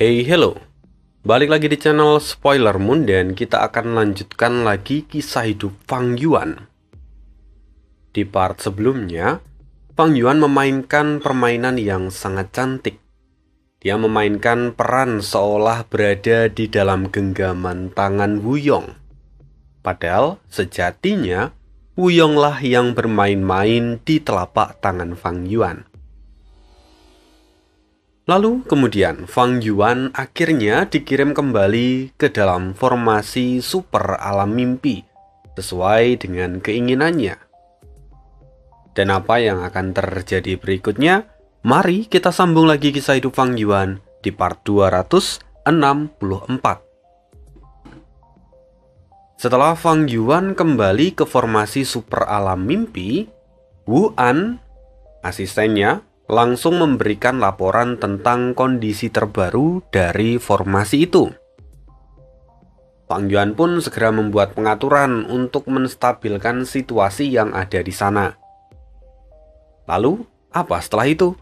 Hey, hello. Balik lagi di channel Spoiler Moon dan kita akan lanjutkan lagi kisah hidup Fang Yuan. Di part sebelumnya, Fang Yuan memainkan permainan yang sangat cantik. Dia memainkan peran seolah berada di dalam genggaman tangan Wu Yong. Padahal sejatinya Wu Yonglah yang bermain-main di telapak tangan Fang Yuan. Lalu kemudian Fang Yuan akhirnya dikirim kembali ke dalam formasi super alam mimpi sesuai dengan keinginannya. Dan apa yang akan terjadi berikutnya? Mari kita sambung lagi kisah hidup Fang Yuan di part 264. Setelah Fang Yuan kembali ke formasi super alam mimpi, Wu An, asistennya, langsung memberikan laporan tentang kondisi terbaru dari formasi itu. Fang Yuan pun segera membuat pengaturan untuk menstabilkan situasi yang ada di sana. Lalu, apa setelah itu?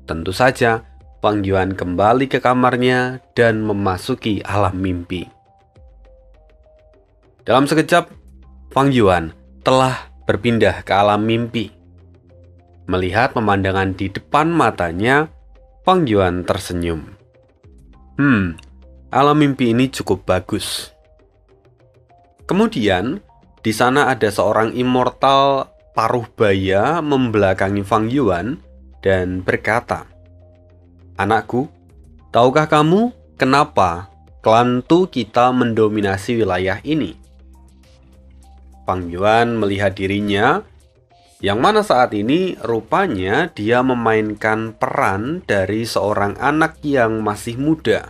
Tentu saja, Fang Yuan kembali ke kamarnya dan memasuki alam mimpi. Dalam sekejap, Fang Yuan telah berpindah ke alam mimpi. Melihat pemandangan di depan matanya, Fang Yuan tersenyum. Alam mimpi ini cukup bagus. Kemudian, di sana ada seorang immortal paruh baya membelakangi Fang Yuan dan berkata, "Anakku, tahukah kamu kenapa klan Tu kita mendominasi wilayah ini?" Fang Yuan melihat dirinya, yang mana saat ini rupanya dia memainkan peran dari seorang anak yang masih muda.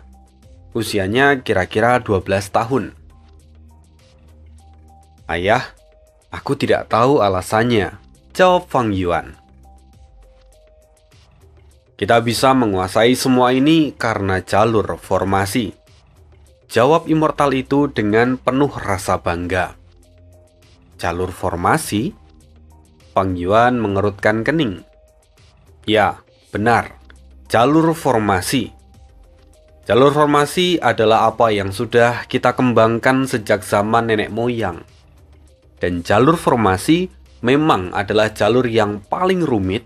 Usianya kira-kira 12 tahun. "Ayah, aku tidak tahu alasannya," jawab Fang Yuan. "Kita bisa menguasai semua ini karena jalur formasi," jawab immortal itu dengan penuh rasa bangga. "Jalur formasi?" Fang Yuan mengerutkan kening. "Ya, benar. Jalur formasi. Jalur formasi adalah apa yang sudah kita kembangkan sejak zaman nenek moyang. Dan jalur formasi memang adalah jalur yang paling rumit.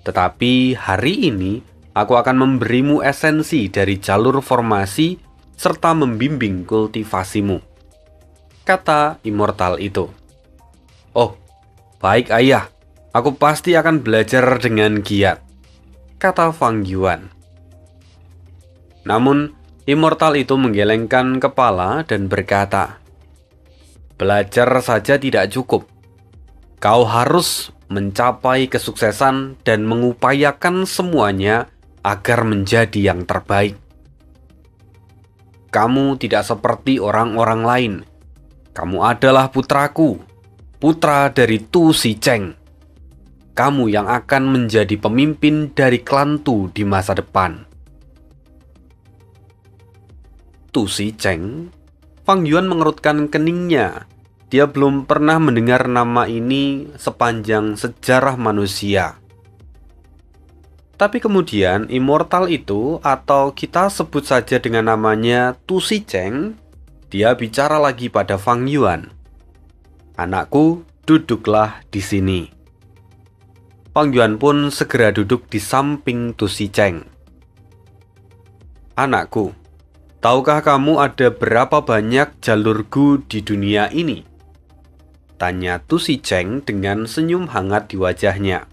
Tetapi hari ini aku akan memberimu esensi dari jalur formasi serta membimbing kultivasimu," kata immortal itu. "Oh, baik ayah, aku pasti akan belajar dengan giat," kata Fang Yuan. Namun, immortal itu menggelengkan kepala dan berkata, "Belajar saja tidak cukup. Kau harus mencapai kesuksesan dan mengupayakan semuanya agar menjadi yang terbaik. Kamu tidak seperti orang-orang lain. Kamu adalah putraku, putra dari Tu Shicheng. Kamu yang akan menjadi pemimpin dari klan Tu di masa depan." Tu Shicheng? Fang Yuan mengerutkan keningnya. Dia belum pernah mendengar nama ini sepanjang sejarah manusia. Tapi kemudian immortal itu, atau kita sebut saja dengan namanya Tu Shicheng, dia bicara lagi pada Fang Yuan. "Anakku, duduklah di sini." Fang Yuan pun segera duduk di samping Tu Shicheng. "Anakku, tahukah kamu ada berapa banyak jalur Gu di dunia ini?" tanya Tu Shicheng dengan senyum hangat di wajahnya.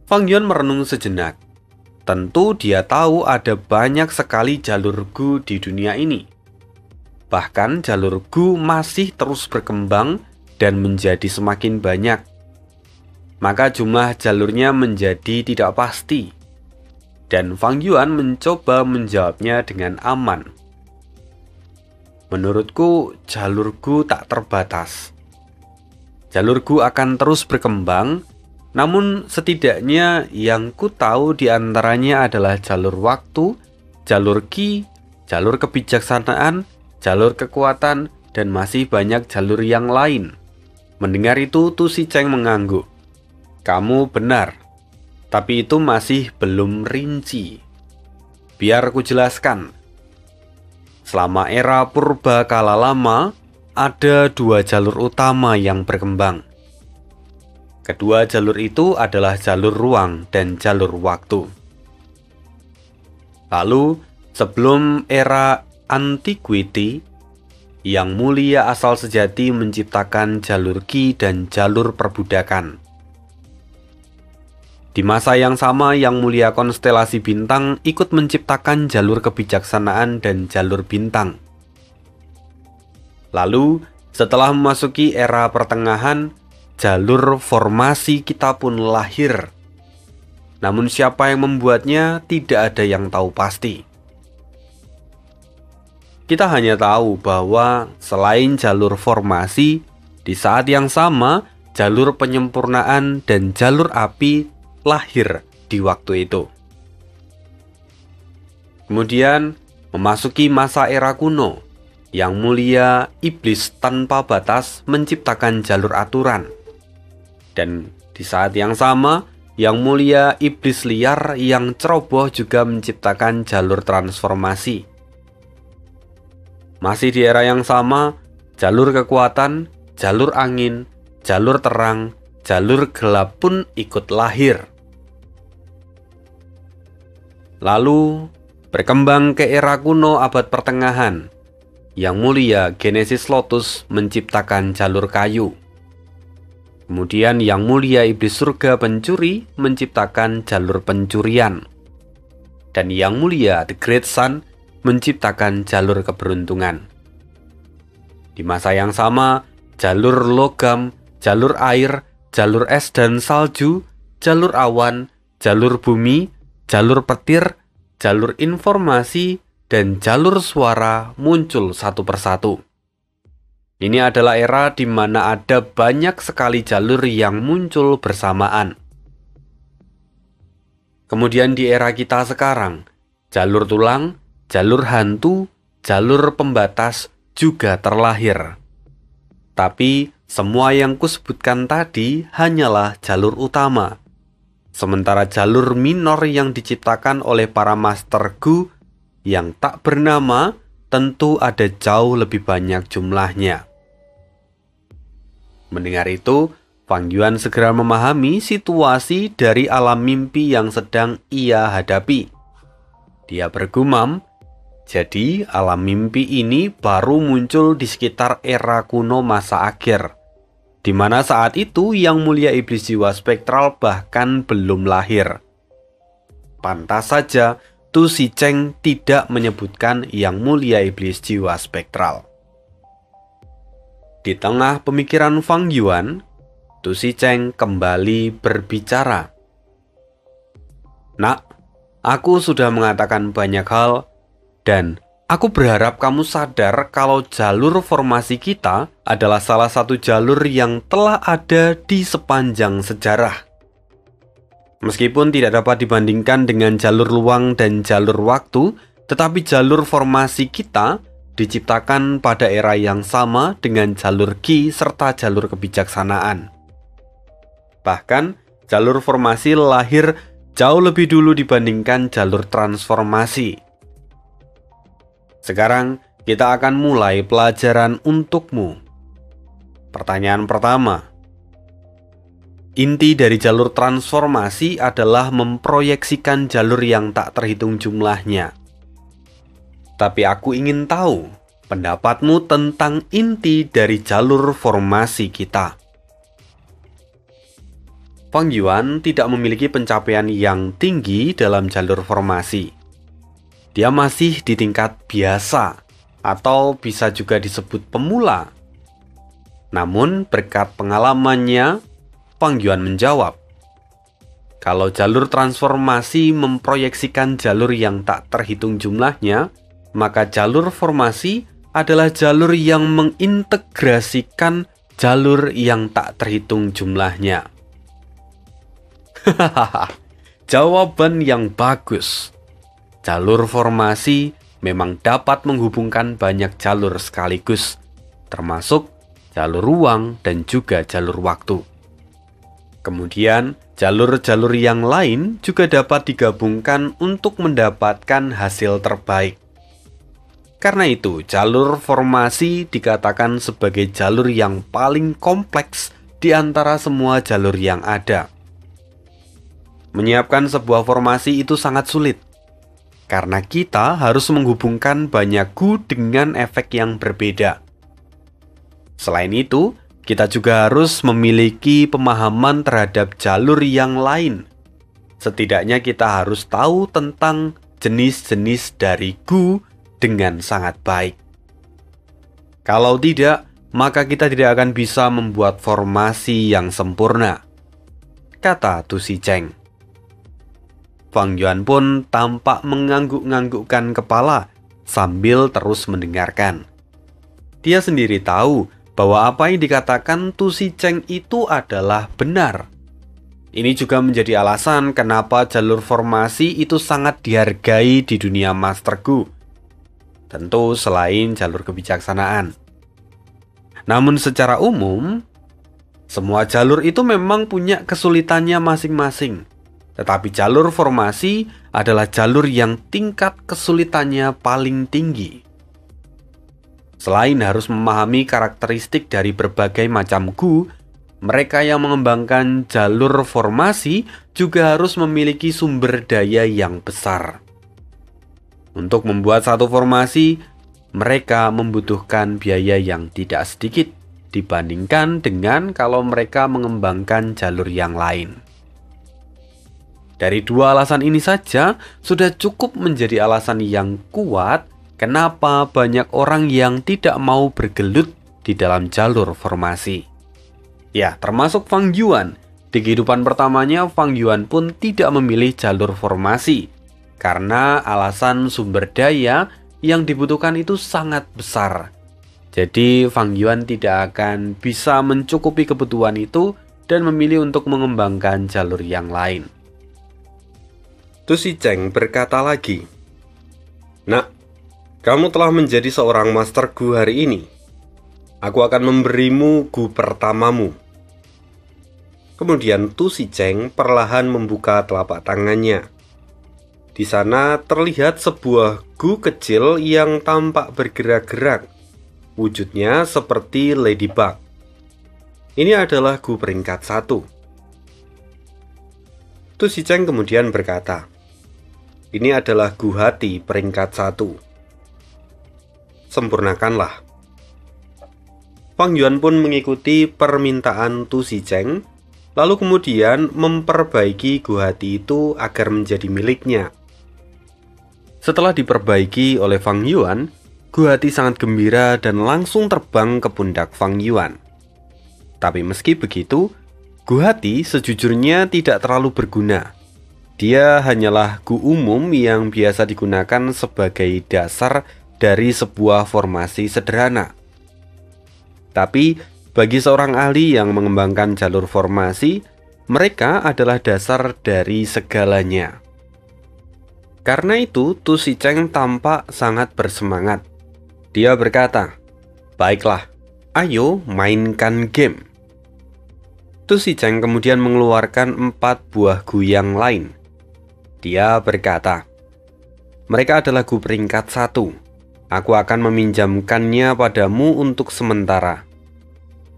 Fang Yuan merenung sejenak. Tentu dia tahu ada banyak sekali jalur Gu di dunia ini. Bahkan jalur Gu masih terus berkembang dan menjadi semakin banyak. Maka jumlah jalurnya menjadi tidak pasti. Dan Fang Yuan mencoba menjawabnya dengan aman. "Menurutku, jalur Gu tak terbatas. Jalur Gu akan terus berkembang, namun setidaknya yang ku tahu diantaranya adalah jalur waktu, jalur Qi, jalur kebijaksanaan, jalur kekuatan, dan masih banyak jalur yang lain." Mendengar itu, Tu Shicheng mengangguk. "Kamu benar, tapi itu masih belum rinci. Biar ku jelaskan. Selama era purba kala lama, ada dua jalur utama yang berkembang. Kedua jalur itu adalah jalur ruang dan jalur waktu. Lalu, sebelum era Antiquity, Yang Mulia Asal Sejati menciptakan jalur Qi dan jalur perbudakan. Di masa yang sama, Yang Mulia Konstelasi Bintang ikut menciptakan jalur kebijaksanaan dan jalur bintang. Lalu, setelah memasuki era pertengahan, jalur formasi kita pun lahir. Namun siapa yang membuatnya tidak ada yang tahu pasti. Kita hanya tahu bahwa selain jalur formasi, di saat yang sama, jalur penyempurnaan dan jalur api lahir di waktu itu. Kemudian, memasuki masa era kuno, Yang Mulia Iblis tanpa batas menciptakan jalur aturan. Dan di saat yang sama, Yang Mulia Iblis liar yang ceroboh juga menciptakan jalur transformasi. Masih di era yang sama, jalur kekuatan, jalur angin, jalur terang, jalur gelap pun ikut lahir. Lalu, berkembang ke era kuno abad pertengahan, Yang Mulia Genesis Lotus menciptakan jalur kayu. Kemudian Yang Mulia Iblis Surga Pencuri menciptakan jalur pencurian. Dan Yang Mulia The Great Sun menciptakan jalur keberuntungan. Di masa yang sama, jalur logam, jalur air, jalur es dan salju, jalur awan, jalur bumi, jalur petir, jalur informasi, dan jalur suara muncul satu persatu. Ini adalah era di mana ada banyak sekali jalur yang muncul bersamaan. Kemudian di era kita sekarang, jalur tulang, jalur hantu, jalur pembatas juga terlahir. Tapi semua yang kusebutkan tadi hanyalah jalur utama. Sementara jalur minor yang diciptakan oleh para Master Gu yang tak bernama tentu ada jauh lebih banyak jumlahnya. Mendengar itu, Fang Yuan segera memahami situasi dari alam mimpi yang sedang ia hadapi. Dia bergumam, jadi alam mimpi ini baru muncul di sekitar era kuno masa akhir, di mana saat itu Yang Mulia Iblis Jiwa Spektral bahkan belum lahir. Pantas saja Tu Si Cheng tidak menyebutkan Yang Mulia Iblis Jiwa Spektral. Di tengah pemikiran Fang Yuan, Tu Si Cheng kembali berbicara. Nak, aku sudah mengatakan banyak hal, dan aku berharap kamu sadar kalau jalur formasi kita adalah salah satu jalur yang telah ada di sepanjang sejarah. Meskipun tidak dapat dibandingkan dengan jalur luang dan jalur waktu, tetapi jalur formasi kita diciptakan pada era yang sama dengan jalur Qi serta jalur kebijaksanaan. Bahkan, jalur formasi lahir jauh lebih dulu dibandingkan jalur transformasi. Sekarang, kita akan mulai pelajaran untukmu. Pertanyaan pertama. Inti dari jalur transformasi adalah memproyeksikan jalur yang tak terhitung jumlahnya. Tapi aku ingin tahu pendapatmu tentang inti dari jalur formasi kita. Fang Yuan tidak memiliki pencapaian yang tinggi dalam jalur formasi. Dia masih di tingkat biasa, atau bisa juga disebut pemula. Namun berkat pengalamannya, Fang Yuan menjawab, kalau jalur transformasi memproyeksikan jalur yang tak terhitung jumlahnya, maka jalur formasi adalah jalur yang mengintegrasikan jalur yang tak terhitung jumlahnya. Hahaha, jawaban yang bagus. Jalur formasi memang dapat menghubungkan banyak jalur sekaligus, termasuk jalur ruang dan juga jalur waktu. Kemudian, Jalur-jalur yang lain juga dapat digabungkan untuk mendapatkan hasil terbaik. Karena itu, jalur formasi dikatakan sebagai jalur yang paling kompleks di antara semua jalur yang ada. Menyiapkan sebuah formasi itu sangat sulit, karena kita harus menghubungkan banyak gu dengan efek yang berbeda. Selain itu, kita juga harus memiliki pemahaman terhadap jalur yang lain. Setidaknya kita harus tahu tentang jenis-jenis dari gu dengan sangat baik. Kalau tidak, maka kita tidak akan bisa membuat formasi yang sempurna, kata Tu Zicheng. Fang Yuan pun tampak mengangguk-anggukkan kepala sambil terus mendengarkan. Dia sendiri tahu bahwa apa yang dikatakan Tu Zicheng itu adalah benar. Ini juga menjadi alasan kenapa jalur formasi itu sangat dihargai di dunia Master Gu. Tentu selain jalur kebijaksanaan. Namun secara umum, semua jalur itu memang punya kesulitannya masing-masing. Tetapi jalur formasi adalah jalur yang tingkat kesulitannya paling tinggi. Selain harus memahami karakteristik dari berbagai macam gu, mereka yang mengembangkan jalur formasi juga harus memiliki sumber daya yang besar. Untuk membuat satu formasi, mereka membutuhkan biaya yang tidak sedikit dibandingkan dengan kalau mereka mengembangkan jalur yang lain. Dari dua alasan ini saja sudah cukup menjadi alasan yang kuat kenapa banyak orang yang tidak mau bergelut di dalam jalur formasi. Ya, termasuk Fang Yuan. Di kehidupan pertamanya, Fang Yuan pun tidak memilih jalur formasi karena alasan sumber daya yang dibutuhkan itu sangat besar. Jadi Fang Yuan tidak akan bisa mencukupi kebutuhan itu dan memilih untuk mengembangkan jalur yang lain. Tu Zicheng berkata lagi, "Nak, kamu telah menjadi seorang Master Gu hari ini. Aku akan memberimu gu pertamamu." Kemudian Tu Zicheng perlahan membuka telapak tangannya. Di sana terlihat sebuah gu kecil yang tampak bergerak-gerak. Wujudnya seperti ladybug. Ini adalah gu peringkat 1. Tu Zicheng kemudian berkata, "Ini adalah gu hati peringkat 1. Sempurnakanlah." Fang Yuan pun mengikuti permintaan Tu Zicheng, lalu kemudian memperbaiki gu hati itu agar menjadi miliknya. Setelah diperbaiki oleh Fang Yuan, gu hati sangat gembira dan langsung terbang ke pundak Fang Yuan. Tapi meski begitu, gu hati sejujurnya tidak terlalu berguna. Dia hanyalah gu umum yang biasa digunakan sebagai dasar dari sebuah formasi sederhana. Tapi bagi seorang ahli yang mengembangkan jalur formasi, mereka adalah dasar dari segalanya. Karena itu, Tu Zicheng tampak sangat bersemangat. Dia berkata, "Baiklah, ayo mainkan game." Tu Zicheng kemudian mengeluarkan 4 buah gu yang lain. Dia berkata, "Mereka adalah gu peringkat 1. Aku akan meminjamkannya padamu untuk sementara.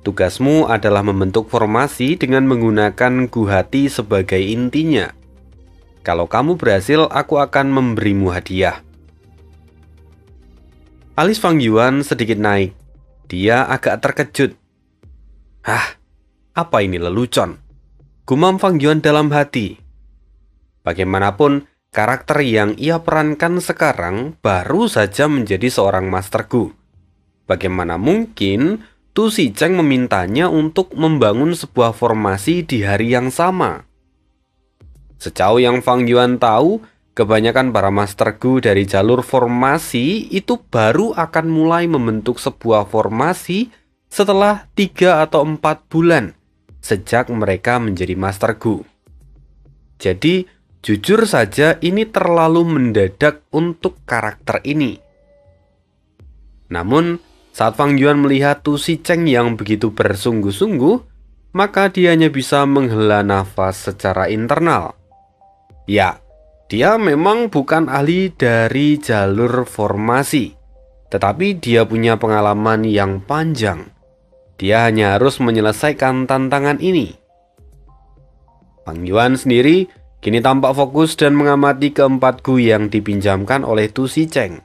Tugasmu adalah membentuk formasi dengan menggunakan gu hati sebagai intinya. Kalau kamu berhasil, aku akan memberimu hadiah." Alis Fang Yuan sedikit naik. Dia agak terkejut. Apa ini lelucon? Gumam Fang Yuan dalam hati. Bagaimanapun, karakter yang ia perankan sekarang baru saja menjadi seorang Master Gu. Bagaimana mungkin Tu Zicheng memintanya untuk membangun sebuah formasi di hari yang sama? Sejauh yang Fang Yuan tahu, kebanyakan para Master Gu dari jalur formasi itu baru akan mulai membentuk sebuah formasi setelah 3 atau 4 bulan sejak mereka menjadi Master Gu. Jadi, jujur saja ini terlalu mendadak untuk karakter ini. Namun, saat Fang Yuan melihat Tu Zicheng yang begitu bersungguh-sungguh, maka dia hanya bisa menghela nafas secara internal. Ya, dia memang bukan ahli dari jalur formasi, tetapi dia punya pengalaman yang panjang. Dia hanya harus menyelesaikan tantangan ini. Fang Yuan sendiri kini tampak fokus dan mengamati keempat gu yang dipinjamkan oleh Tu Zicheng.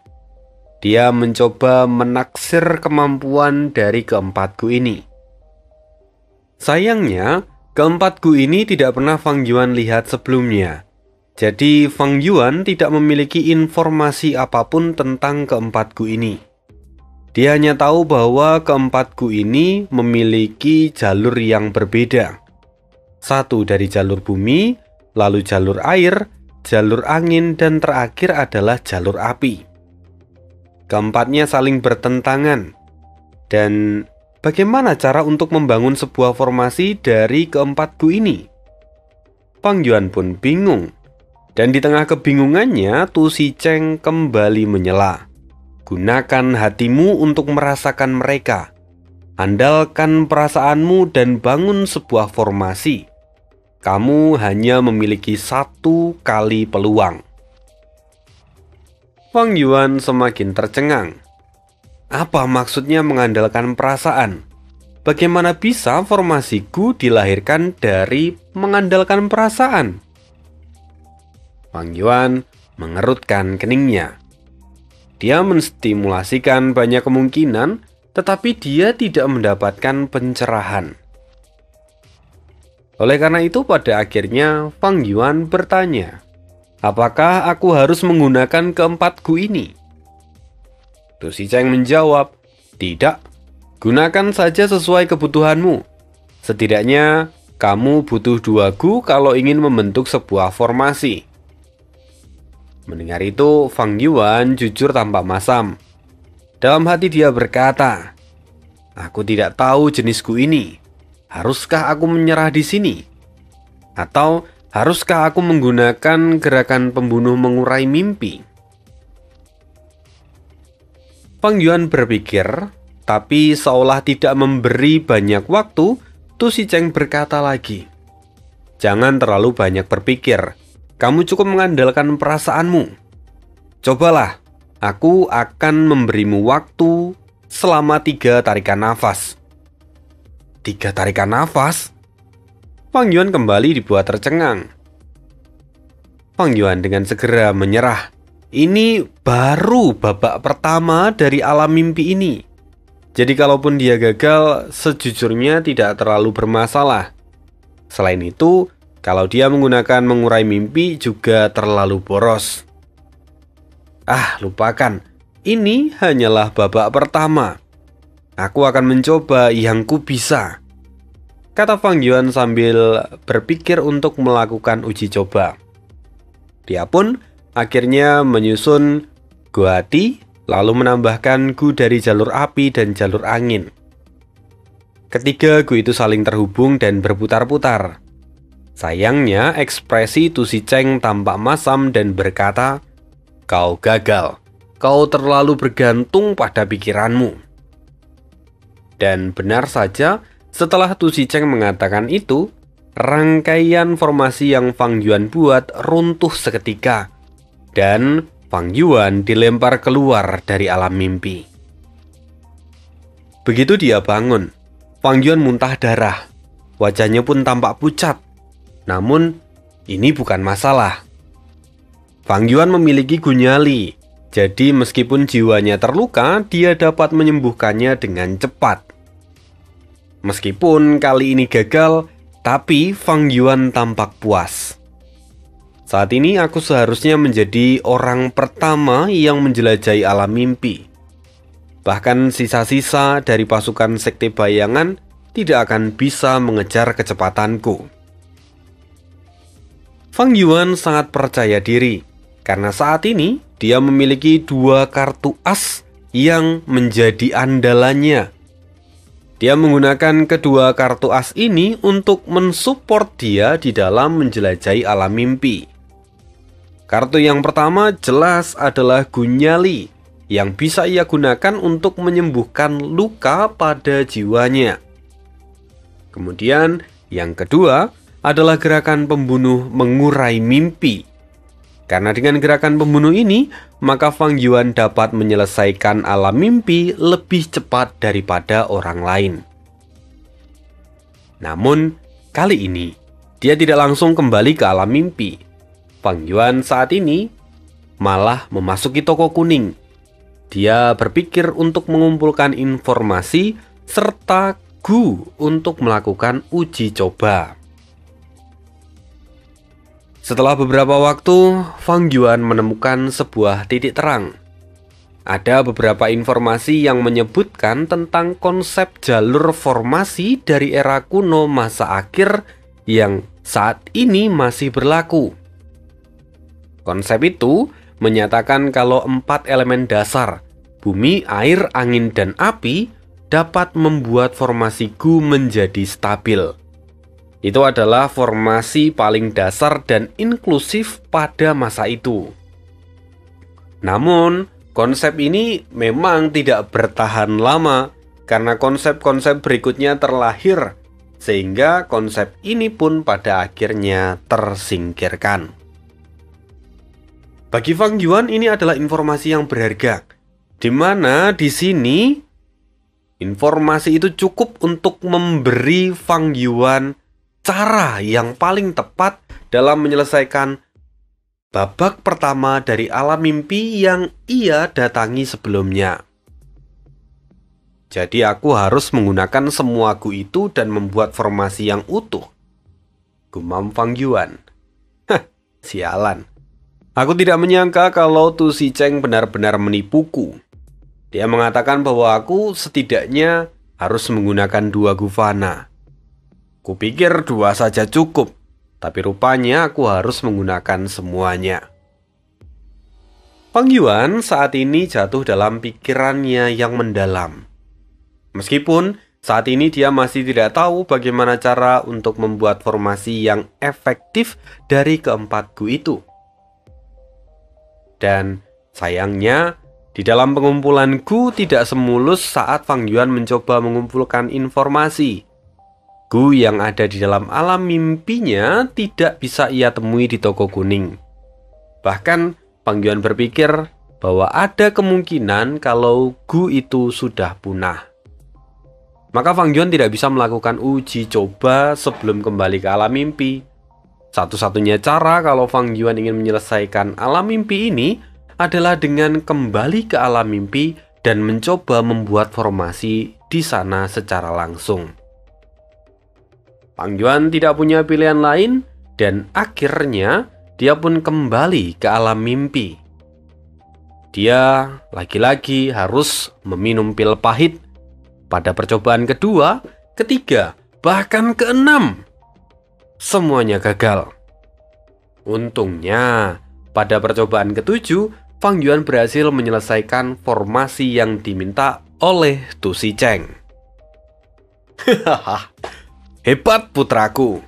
Dia mencoba menaksir kemampuan dari keempat gu ini. Sayangnya, keempat gu ini tidak pernah Fang Yuan lihat sebelumnya. Jadi Fang Yuan tidak memiliki informasi apapun tentang keempat gu ini. Dia hanya tahu bahwa keempat gu ini memiliki jalur yang berbeda. Satu dari jalur bumi, lalu jalur air, jalur angin, dan terakhir adalah jalur api. Keempatnya saling bertentangan. Dan bagaimana cara untuk membangun sebuah formasi dari keempat gu ini? Fang Yuan pun bingung. Dan di tengah kebingungannya, Tu Zicheng kembali menyela. Gunakan hatimu untuk merasakan mereka. Andalkan perasaanmu dan bangun sebuah formasi. Kamu hanya memiliki satu kali peluang. Fang Yuan semakin tercengang. Apa maksudnya mengandalkan perasaan? Bagaimana bisa formasi gu dilahirkan dari mengandalkan perasaan? Fang Yuan mengerutkan keningnya. Dia menstimulasikan banyak kemungkinan, tetapi dia tidak mendapatkan pencerahan. Oleh karena itu pada akhirnya Fang Yuan bertanya, apakah aku harus menggunakan keempat gu ini? Tu Zicheng menjawab, tidak, gunakan saja sesuai kebutuhanmu. Setidaknya kamu butuh 2 gu kalau ingin membentuk sebuah formasi. Mendengar itu, Fang Yuan jujur tanpa masam. Dalam hati dia berkata, aku tidak tahu jenis gu ini. Haruskah aku menyerah di sini? Atau haruskah aku menggunakan gerakan pembunuh mengurai mimpi? Fang Yuan berpikir, tapi seolah tidak memberi banyak waktu, Tu Zicheng berkata lagi, jangan terlalu banyak berpikir. Kamu cukup mengandalkan perasaanmu. Cobalah, aku akan memberimu waktu selama 3 tarikan nafas. 3 tarikan nafas? Fang Yuan kembali dibuat tercengang. Fang Yuan dengan segera menyerah. Ini baru babak pertama dari alam mimpi ini. Jadi kalaupun dia gagal, sejujurnya tidak terlalu bermasalah. Selain itu, kalau dia menggunakan mengurai mimpi juga terlalu boros. Lupakan. Ini hanyalah babak pertama. Aku akan mencoba yang ku bisa, kata Fang Yuan sambil berpikir untuk melakukan uji coba. Dia pun akhirnya menyusun gu hati, lalu menambahkan gu dari jalur api dan jalur angin. Ketiga gu itu saling terhubung dan berputar-putar. Sayangnya ekspresi Tu Zicheng tampak masam dan berkata, kau gagal, kau terlalu bergantung pada pikiranmu. Dan benar saja, setelah Tu Zicheng mengatakan itu, rangkaian formasi yang Fang Yuan buat runtuh seketika. Dan Fang Yuan dilempar keluar dari alam mimpi. Begitu dia bangun, Fang Yuan muntah darah. Wajahnya pun tampak pucat. Namun, ini bukan masalah. Fang Yuan memiliki gu nyali, jadi meskipun jiwanya terluka, dia dapat menyembuhkannya dengan cepat. Meskipun kali ini gagal, tapi Fang Yuan tampak puas. Saat ini aku seharusnya menjadi orang pertama yang menjelajahi alam mimpi. Bahkan sisa-sisa dari pasukan sekte bayangan tidak akan bisa mengejar kecepatanku. Fang Yuan sangat percaya diri karena saat ini dia memiliki 2 kartu as yang menjadi andalannya. Dia menggunakan kedua kartu as ini untuk mensupport dia di dalam menjelajahi alam mimpi. Kartu yang pertama jelas adalah gu nyali yang bisa ia gunakan untuk menyembuhkan luka pada jiwanya. Kemudian yang kedua adalah gerakan pembunuh mengurai mimpi. Karena dengan gerakan pembunuh ini, maka Fang Yuan dapat menyelesaikan alam mimpi lebih cepat daripada orang lain. Namun, kali ini, dia tidak langsung kembali ke alam mimpi. Fang Yuan saat ini malah memasuki toko kuning. Dia berpikir untuk mengumpulkan informasi serta Gu untuk melakukan uji coba. Setelah beberapa waktu, Fang Yuan menemukan sebuah titik terang. Ada beberapa informasi yang menyebutkan tentang konsep jalur formasi dari era kuno masa akhir yang saat ini masih berlaku. Konsep itu menyatakan kalau 4 elemen dasar, bumi, air, angin, dan api, dapat membuat formasi Gu menjadi stabil. Itu adalah formasi paling dasar dan inklusif pada masa itu. Namun, konsep ini memang tidak bertahan lama karena konsep-konsep berikutnya terlahir, sehingga konsep ini pun pada akhirnya tersingkirkan. Bagi Fang Yuan ini adalah informasi yang berharga, di mana di sini informasi itu cukup untuk memberi Fang Yuan cara yang paling tepat dalam menyelesaikan babak pertama dari alam mimpi yang ia datangi sebelumnya. Jadi aku harus menggunakan semua Gu itu dan membuat formasi yang utuh, gumam Fang Yuan. Hah, sialan. Aku tidak menyangka kalau Tu Shicheng benar-benar menipuku. Dia mengatakan bahwa aku setidaknya harus menggunakan 2 Gu Fana. Kupikir 2 saja cukup, tapi rupanya aku harus menggunakan semuanya. Fang Yuan saat ini jatuh dalam pikirannya yang mendalam. Meskipun saat ini dia masih tidak tahu bagaimana cara untuk membuat formasi yang efektif dari keempat Gu itu. Dan sayangnya, di dalam pengumpulan Gu tidak semulus saat Fang Yuan mencoba mengumpulkan informasi. Gu yang ada di dalam alam mimpinya tidak bisa ia temui di toko kuning. Bahkan, Fang Yuan berpikir bahwa ada kemungkinan kalau Gu itu sudah punah. Maka Fang Yuan tidak bisa melakukan uji coba sebelum kembali ke alam mimpi. Satu-satunya cara kalau Fang Yuan ingin menyelesaikan alam mimpi ini adalah dengan kembali ke alam mimpi dan mencoba membuat formasi di sana secara langsung. Fang Yuan tidak punya pilihan lain dan akhirnya dia pun kembali ke alam mimpi. Dia lagi-lagi harus meminum pil pahit pada percobaan kedua, ketiga, bahkan keenam. Semuanya gagal. Untungnya, pada percobaan ketujuh, Fang Yuan berhasil menyelesaikan formasi yang diminta oleh Tu Shicheng. Hebat putraku.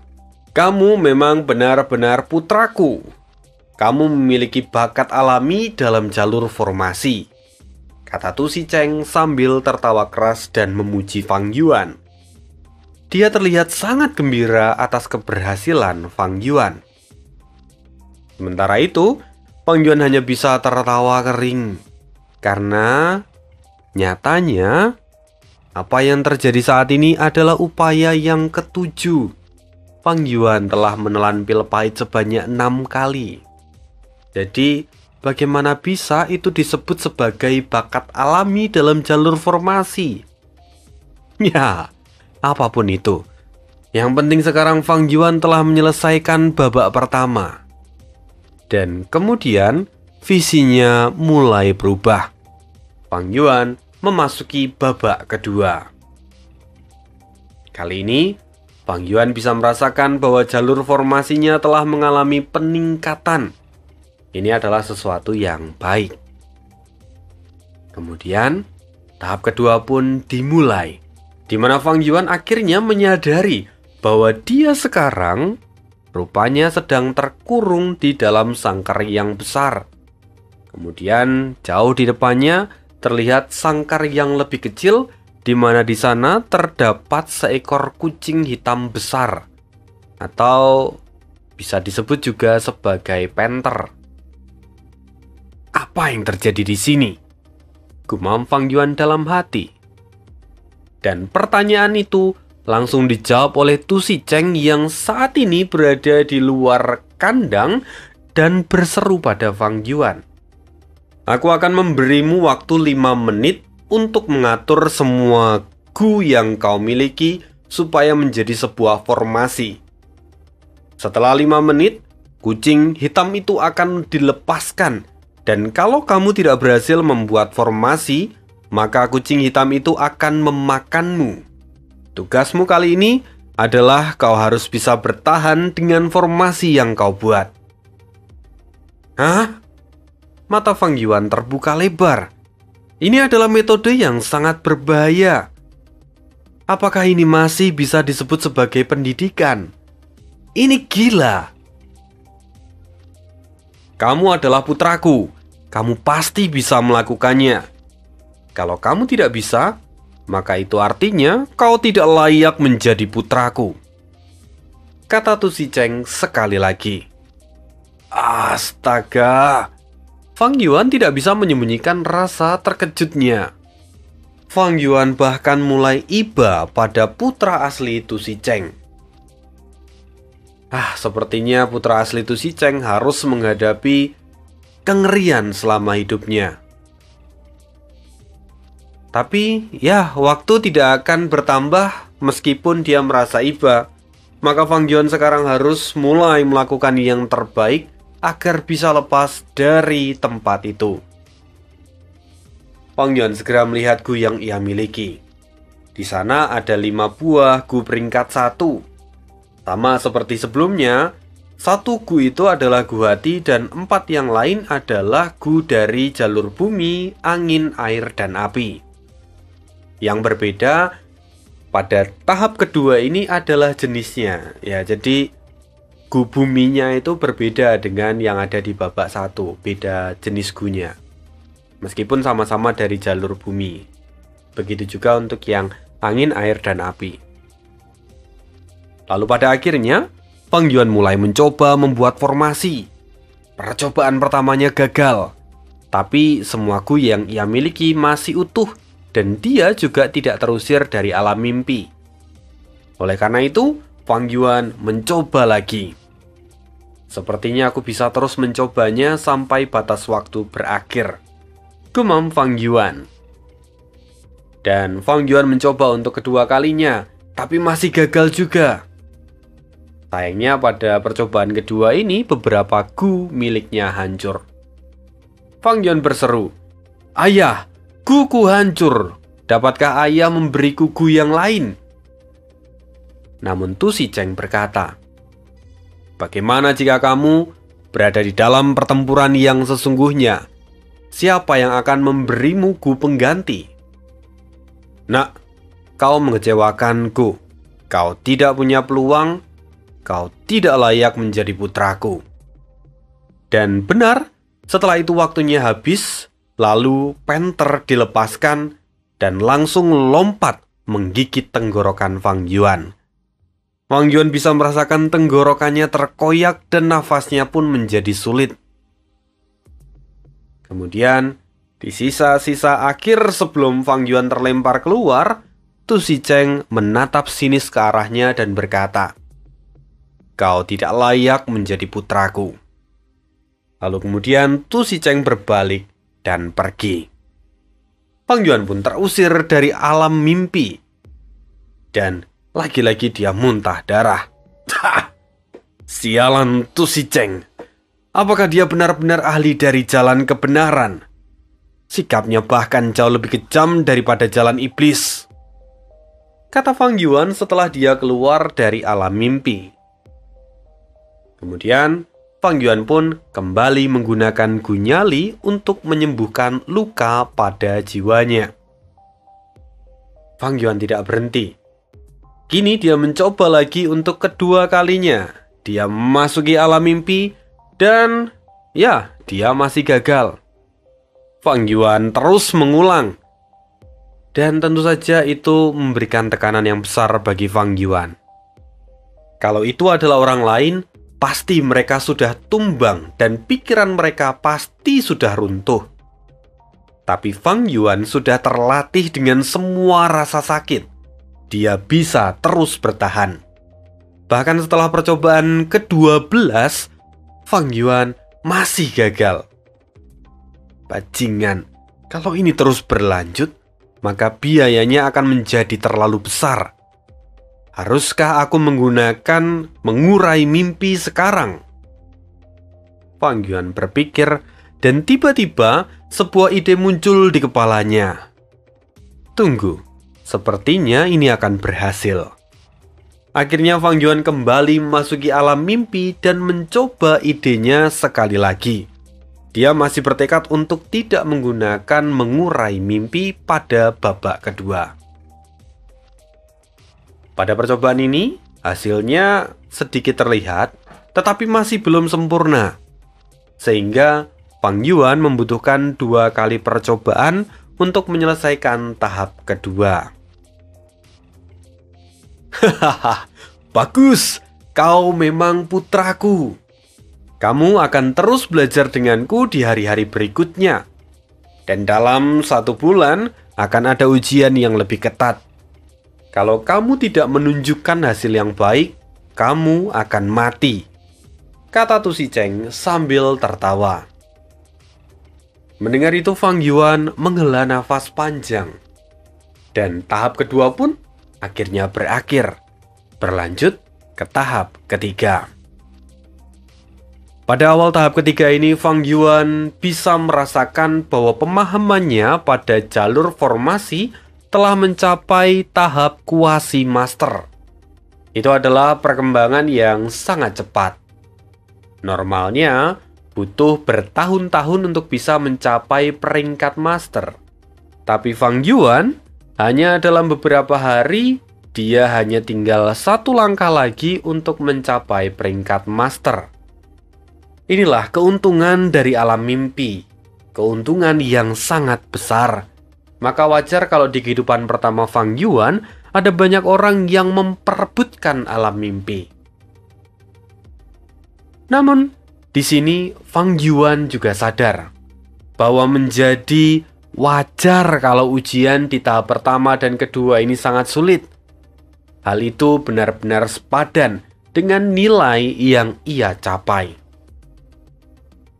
Kamu memang benar-benar putraku. Kamu memiliki bakat alami dalam jalur formasi, kata Tu Shicheng sambil tertawa keras dan memuji Fang Yuan. Dia terlihat sangat gembira atas keberhasilan Fang Yuan. Sementara itu, Fang Yuan hanya bisa tertawa kering karena nyatanya apa yang terjadi saat ini adalah upaya yang ketujuh. Fang Yuan telah menelan pil pahit sebanyak 6 kali. Jadi, bagaimana bisa itu disebut sebagai bakat alami dalam jalur formasi? Ya, apapun itu. Yang penting sekarang Fang Yuan telah menyelesaikan babak pertama. Dan kemudian visinya mulai berubah. Fang Yuan memasuki babak kedua. Kali ini, Fang Yuan bisa merasakan bahwa jalur formasinya telah mengalami peningkatan. Ini adalah sesuatu yang baik. Kemudian, tahap kedua pun dimulai, di mana Fang Yuan akhirnya menyadari bahwa dia sekarang rupanya sedang terkurung di dalam sangkar yang besar. Kemudian, jauh di depannya terlihat sangkar yang lebih kecil di mana di sana terdapat seekor kucing hitam besar, atau bisa disebut juga sebagai panther. Apa yang terjadi di sini? Gumam Fang Yuan dalam hati. Dan pertanyaan itu langsung dijawab oleh Tu Sicheng yang saat ini berada di luar kandang dan berseru pada Fang Yuan. Aku akan memberimu waktu 5 menit untuk mengatur semua gu yang kau miliki supaya menjadi sebuah formasi. Setelah 5 menit, kucing hitam itu akan dilepaskan. Dan kalau kamu tidak berhasil membuat formasi, maka kucing hitam itu akan memakanmu. Tugasmu kali ini adalah kau harus bisa bertahan dengan formasi yang kau buat. Hah? Mata Fang Yuan terbuka lebar. Ini adalah metode yang sangat berbahaya. Apakah ini masih bisa disebut sebagai pendidikan? Ini gila. Kamu adalah putraku. Kamu pasti bisa melakukannya. Kalau kamu tidak bisa, maka itu artinya kau tidak layak menjadi putraku. Kata Tu Sicheng sekali lagi. Astaga. Fang Yuan tidak bisa menyembunyikan rasa terkejutnya. Fang Yuan bahkan mulai iba pada putra asli Tu Sicheng. Sepertinya putra asli Tu Sicheng harus menghadapi kengerian selama hidupnya. Tapi ya, waktu tidak akan bertambah meskipun dia merasa iba. Maka Fang Yuan sekarang harus mulai melakukan yang terbaik agar bisa lepas dari tempat itu. Fang Yuan segera melihat gu yang ia miliki. Di sana ada 5 buah gu peringkat 1. Sama seperti sebelumnya, 1 gu itu adalah gu hati dan 4 yang lain adalah gu dari jalur bumi, angin, air, dan api. Yang berbeda pada tahap kedua ini adalah jenisnya. Ya, jadi gu buminya itu berbeda dengan yang ada di babak 1, beda jenis gunya. Meskipun sama-sama dari jalur bumi. Begitu juga untuk yang angin, air, dan api. Lalu pada akhirnya, Fang Yuan mulai mencoba membuat formasi. Percobaan pertamanya gagal. Tapi semua gu yang ia miliki masih utuh. Dan dia juga tidak terusir dari alam mimpi. Oleh karena itu, Fang Yuan mencoba lagi. Sepertinya aku bisa terus mencobanya sampai batas waktu berakhir. Gumam Fang Yuan. Dan Fang Yuan mencoba untuk kedua kalinya, tapi masih gagal juga. Sayangnya pada percobaan kedua ini beberapa gu miliknya hancur. Fang Yuan berseru, "Ayah, guku hancur. Dapatkah ayah memberiku gu yang lain?" Namun Tu Sicheng berkata, "Bagaimana jika kamu berada di dalam pertempuran yang sesungguhnya? Siapa yang akan memberimu gu pengganti?" "Nak, kau mengecewakanku. Kau tidak punya peluang. Kau tidak layak menjadi putraku." Dan benar, setelah itu waktunya habis. Lalu panther dilepaskan dan langsung lompat menggigit tenggorokan Fang Yuan. Fang Yuan bisa merasakan tenggorokannya terkoyak dan nafasnya pun menjadi sulit. Kemudian, di sisa-sisa akhir sebelum Fang Yuan terlempar keluar, Tu Sicheng menatap sinis ke arahnya dan berkata, "Kau tidak layak menjadi putraku." Lalu kemudian Tu Sicheng berbalik dan pergi. Fang Yuan pun terusir dari alam mimpi. Dan lagi-lagi dia muntah darah. Sialan Tu Sicheng. Apakah dia benar-benar ahli dari jalan kebenaran? Sikapnya bahkan jauh lebih kejam daripada jalan iblis. Kata Fang Yuan setelah dia keluar dari alam mimpi. Kemudian Fang Yuan pun kembali menggunakan gu nyali untuk menyembuhkan luka pada jiwanya. Fang Yuan tidak berhenti. Kini dia mencoba lagi untuk kedua kalinya. Dia memasuki alam mimpi dan ya, dia masih gagal. Fang Yuan terus mengulang. Dan tentu saja itu memberikan tekanan yang besar bagi Fang Yuan. Kalau itu adalah orang lain, pasti mereka sudah tumbang dan pikiran mereka pasti sudah runtuh. Tapi Fang Yuan sudah terlatih dengan semua rasa sakit. Dia bisa terus bertahan. Bahkan setelah percobaan ke-12, Fang Yuan masih gagal. Bajingan, kalau ini terus berlanjut, maka biayanya akan menjadi terlalu besar. Haruskah aku menggunakan mengurai mimpi sekarang? Fang Yuan berpikir, dan tiba-tiba sebuah ide muncul di kepalanya. Tunggu, sepertinya ini akan berhasil. Akhirnya Fang Yuan kembali memasuki alam mimpi dan mencoba idenya sekali lagi. Dia masih bertekad untuk tidak menggunakan mengurai mimpi pada babak kedua. Pada percobaan ini, hasilnya sedikit terlihat, tetapi masih belum sempurna. Sehingga Fang Yuan membutuhkan 2 kali percobaan untuk menyelesaikan tahap kedua. Hahaha, bagus, kau memang putraku. Kamu akan terus belajar denganku di hari-hari berikutnya. Dan dalam 1 bulan akan ada ujian yang lebih ketat. Kalau kamu tidak menunjukkan hasil yang baik, kamu akan mati, kata Tu Zicheng sambil tertawa. Mendengar itu Fang Yuan menghela nafas panjang. Dan tahap kedua pun akhirnya berakhir. Berlanjut ke tahap ketiga. Pada awal tahap ketiga ini, Fang Yuan bisa merasakan bahwa pemahamannya pada jalur formasi telah mencapai tahap kuasi master. Itu adalah perkembangan yang sangat cepat. Normalnya, butuh bertahun-tahun untuk bisa mencapai peringkat master. Tapi Fang Yuan, hanya dalam beberapa hari, dia hanya tinggal 1 langkah lagi untuk mencapai peringkat master. Inilah keuntungan dari alam mimpi, keuntungan yang sangat besar. Maka wajar kalau di kehidupan pertama Fang Yuan ada banyak orang yang memperebutkan alam mimpi. Namun, di sini Fang Yuan juga sadar bahwa menjadi wajar kalau ujian di tahap pertama dan kedua ini sangat sulit. Hal itu benar-benar sepadan dengan nilai yang ia capai.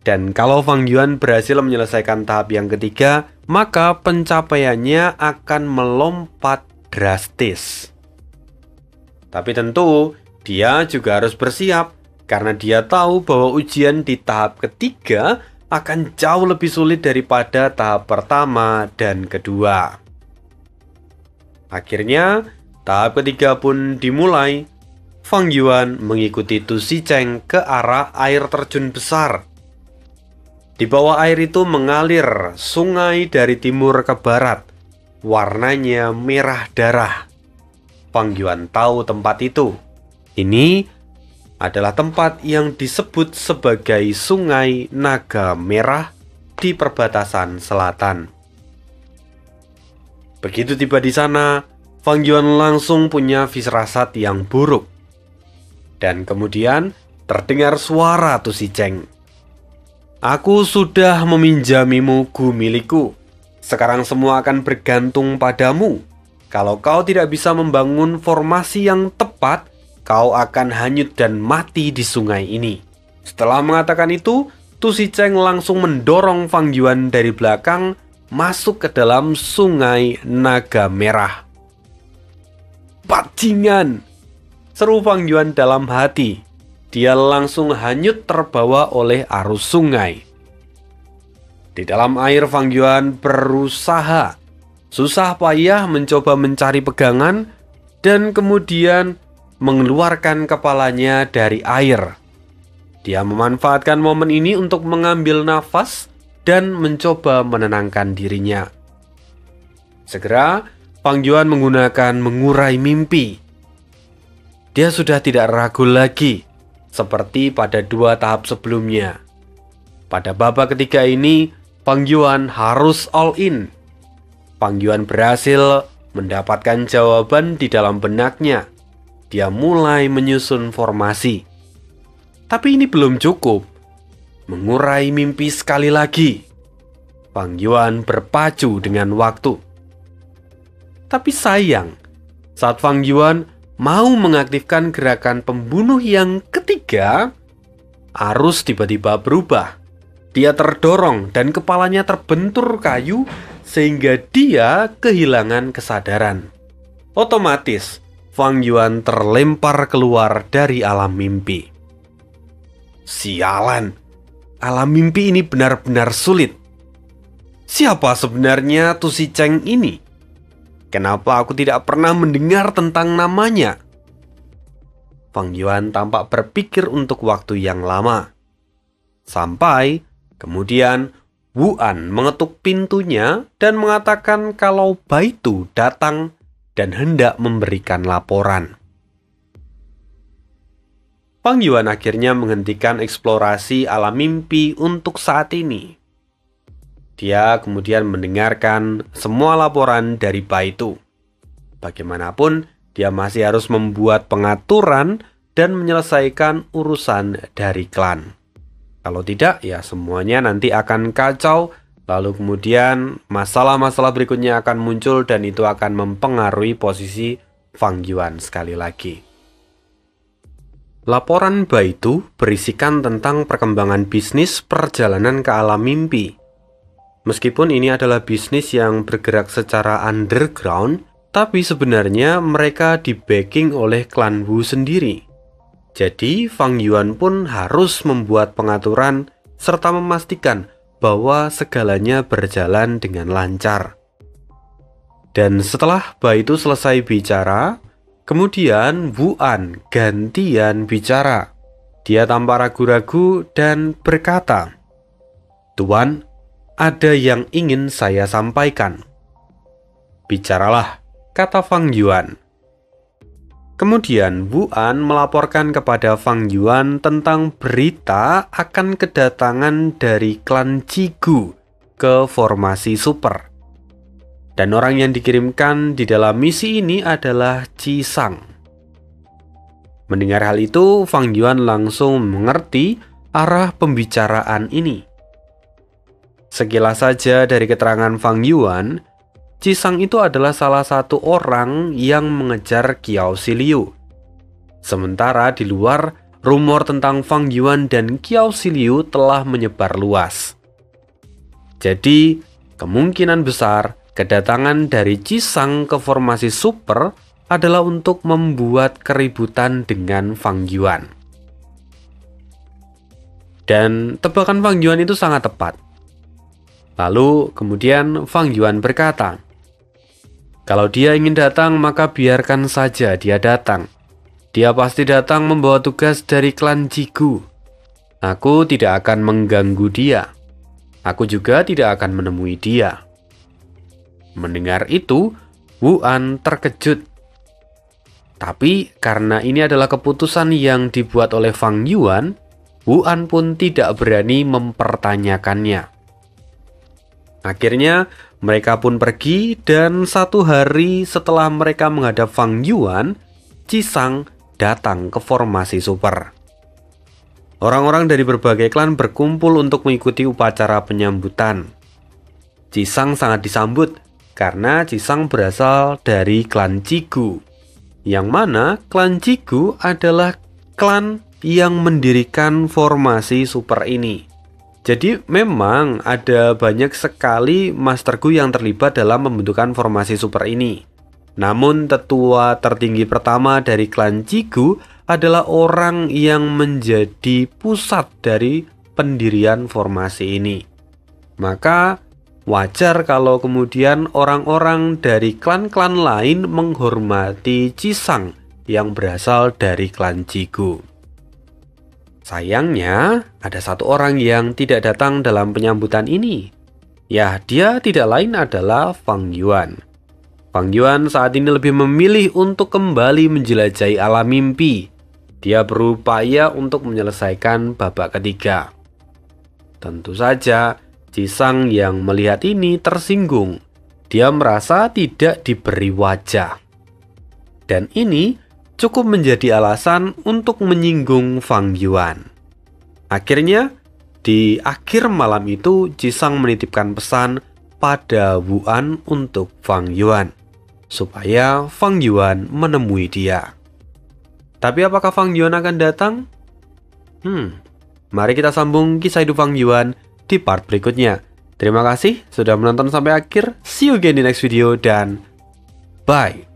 Dan kalau Fang Yuan berhasil menyelesaikan tahap yang ketiga, maka pencapaiannya akan melompat drastis. Tapi tentu, dia juga harus bersiap, karena dia tahu bahwa ujian di tahap ketiga akan jauh lebih sulit daripada tahap pertama dan kedua. Akhirnya, tahap ketiga pun dimulai. Fang Yuan mengikuti Tu Zicheng ke arah air terjun besar. Di bawah air itu mengalir sungai dari timur ke barat. Warnanya merah darah. Fang Yuan tahu tempat itu. Ini adalah tempat yang disebut sebagai Sungai Naga Merah di perbatasan selatan. Begitu tiba di sana, Fang Yuan langsung punya firasat yang buruk. Dan kemudian terdengar suara Tu Zicheng. Aku sudah meminjamimu gu milikku. Sekarang semua akan bergantung padamu. Kalau kau tidak bisa membangun formasi yang tepat, kau akan hanyut dan mati di sungai ini. Setelah mengatakan itu, Tu Zicheng langsung mendorong Fang Yuan dari belakang masuk ke dalam Sungai Naga Merah. Bajingan! Seru Fang Yuan dalam hati. Dia langsung hanyut terbawa oleh arus sungai. Di dalam air Fang Yuan berusaha susah payah mencoba mencari pegangan dan kemudian mengeluarkan kepalanya dari air. Dia memanfaatkan momen ini untuk mengambil nafas dan mencoba menenangkan dirinya. Segera Fang Yuan menggunakan mengurai mimpi. Dia sudah tidak ragu lagi seperti pada 2 tahap sebelumnya. Pada babak ketiga ini, Fang Yuan harus all in. Fang Yuan berhasil mendapatkan jawaban di dalam benaknya. Dia mulai menyusun formasi. Tapi ini belum cukup. Mengurai mimpi sekali lagi. Fang Yuan berpacu dengan waktu. Tapi sayang, saat Fang Yuan mau mengaktifkan gerakan pembunuh yang ketiga, arus tiba-tiba berubah. Dia terdorong dan kepalanya terbentur kayu sehingga dia kehilangan kesadaran. Otomatis, Fang Yuan terlempar keluar dari alam mimpi. Sialan, alam mimpi ini benar-benar sulit. Siapa sebenarnya Tu Si Cheng ini? Kenapa aku tidak pernah mendengar tentang namanya? Fang Yuan tampak berpikir untuk waktu yang lama. Sampai kemudian Wu An mengetuk pintunya dan mengatakan kalau Baitu datang dan hendak memberikan laporan. Fang Yuan akhirnya menghentikan eksplorasi alam mimpi untuk saat ini. Dia kemudian mendengarkan semua laporan dari Baitu. Bagaimanapun, dia masih harus membuat pengaturan dan menyelesaikan urusan dari klan. Kalau tidak, ya semuanya nanti akan kacau. Lalu kemudian masalah-masalah berikutnya akan muncul dan itu akan mempengaruhi posisi Fang Yuan sekali lagi. Laporan Baitu berisikan tentang perkembangan bisnis perjalanan ke alam mimpi. Meskipun ini adalah bisnis yang bergerak secara underground, tapi sebenarnya mereka di-backing oleh klan Wu sendiri. Jadi Fang Yuan pun harus membuat pengaturan serta memastikan bahwa segalanya berjalan dengan lancar. Dan setelah Baitu selesai bicara, kemudian Wu An gantian bicara. Dia tanpa ragu-ragu dan berkata, "Tuan, ada yang ingin saya sampaikan." "Bicaralah," kata Fang Yuan. Kemudian Wu An melaporkan kepada Fang Yuan tentang berita akan kedatangan dari klan Cigu ke formasi super. Dan orang yang dikirimkan di dalam misi ini adalah Cisang. Mendengar hal itu, Fang Yuan langsung mengerti arah pembicaraan ini. Sekilas saja dari keterangan Fang Yuan, Cisang itu adalah salah satu orang yang mengejar Kiao Siliu. Sementara di luar, rumor tentang Fang Yuan dan Kiao Siliu telah menyebar luas. Jadi, kemungkinan besar kedatangan dari Cisang ke formasi super adalah untuk membuat keributan dengan Fang Yuan. Dan tebakan Fang Yuan itu sangat tepat. Lalu kemudian Fang Yuan berkata, "Kalau dia ingin datang maka biarkan saja dia datang. Dia pasti datang membawa tugas dari klan Cigu. Aku tidak akan mengganggu dia. Aku juga tidak akan menemui dia." Mendengar itu, Wu An terkejut. Tapi karena ini adalah keputusan yang dibuat oleh Fang Yuan, Wu An pun tidak berani mempertanyakannya. Akhirnya mereka pun pergi dan 1 hari setelah mereka menghadap Fang Yuan, Cisang datang ke formasi super. Orang-orang dari berbagai klan berkumpul untuk mengikuti upacara penyambutan. Cisang sangat disambut karena Cisang berasal dari klan Cigu, yang mana klan Cigu adalah klan yang mendirikan formasi super ini. Jadi memang ada banyak sekali Master Gu yang terlibat dalam pembentukan formasi super ini. Namun tetua tertinggi pertama dari klan Cigu adalah orang yang menjadi pusat dari pendirian formasi ini. Maka wajar kalau kemudian orang-orang dari klan-klan lain menghormati Cisang yang berasal dari klan Cigu. Sayangnya, ada satu orang yang tidak datang dalam penyambutan ini. Ya, dia tidak lain adalah Fang Yuan. Fang Yuan saat ini lebih memilih untuk kembali menjelajahi alam mimpi. Dia berupaya untuk menyelesaikan babak ketiga. Tentu saja, Cisang yang melihat ini tersinggung. Dia merasa tidak diberi wajah. Dan ini cukup menjadi alasan untuk menyinggung Fang Yuan. Akhirnya, di akhir malam itu Jisang menitipkan pesan pada Wu An untuk Fang Yuan, supaya Fang Yuan menemui dia. Tapi apakah Fang Yuan akan datang? Mari kita sambung kisah hidup Fang Yuan di part berikutnya. Terima kasih sudah menonton sampai akhir. See you again di next video dan bye.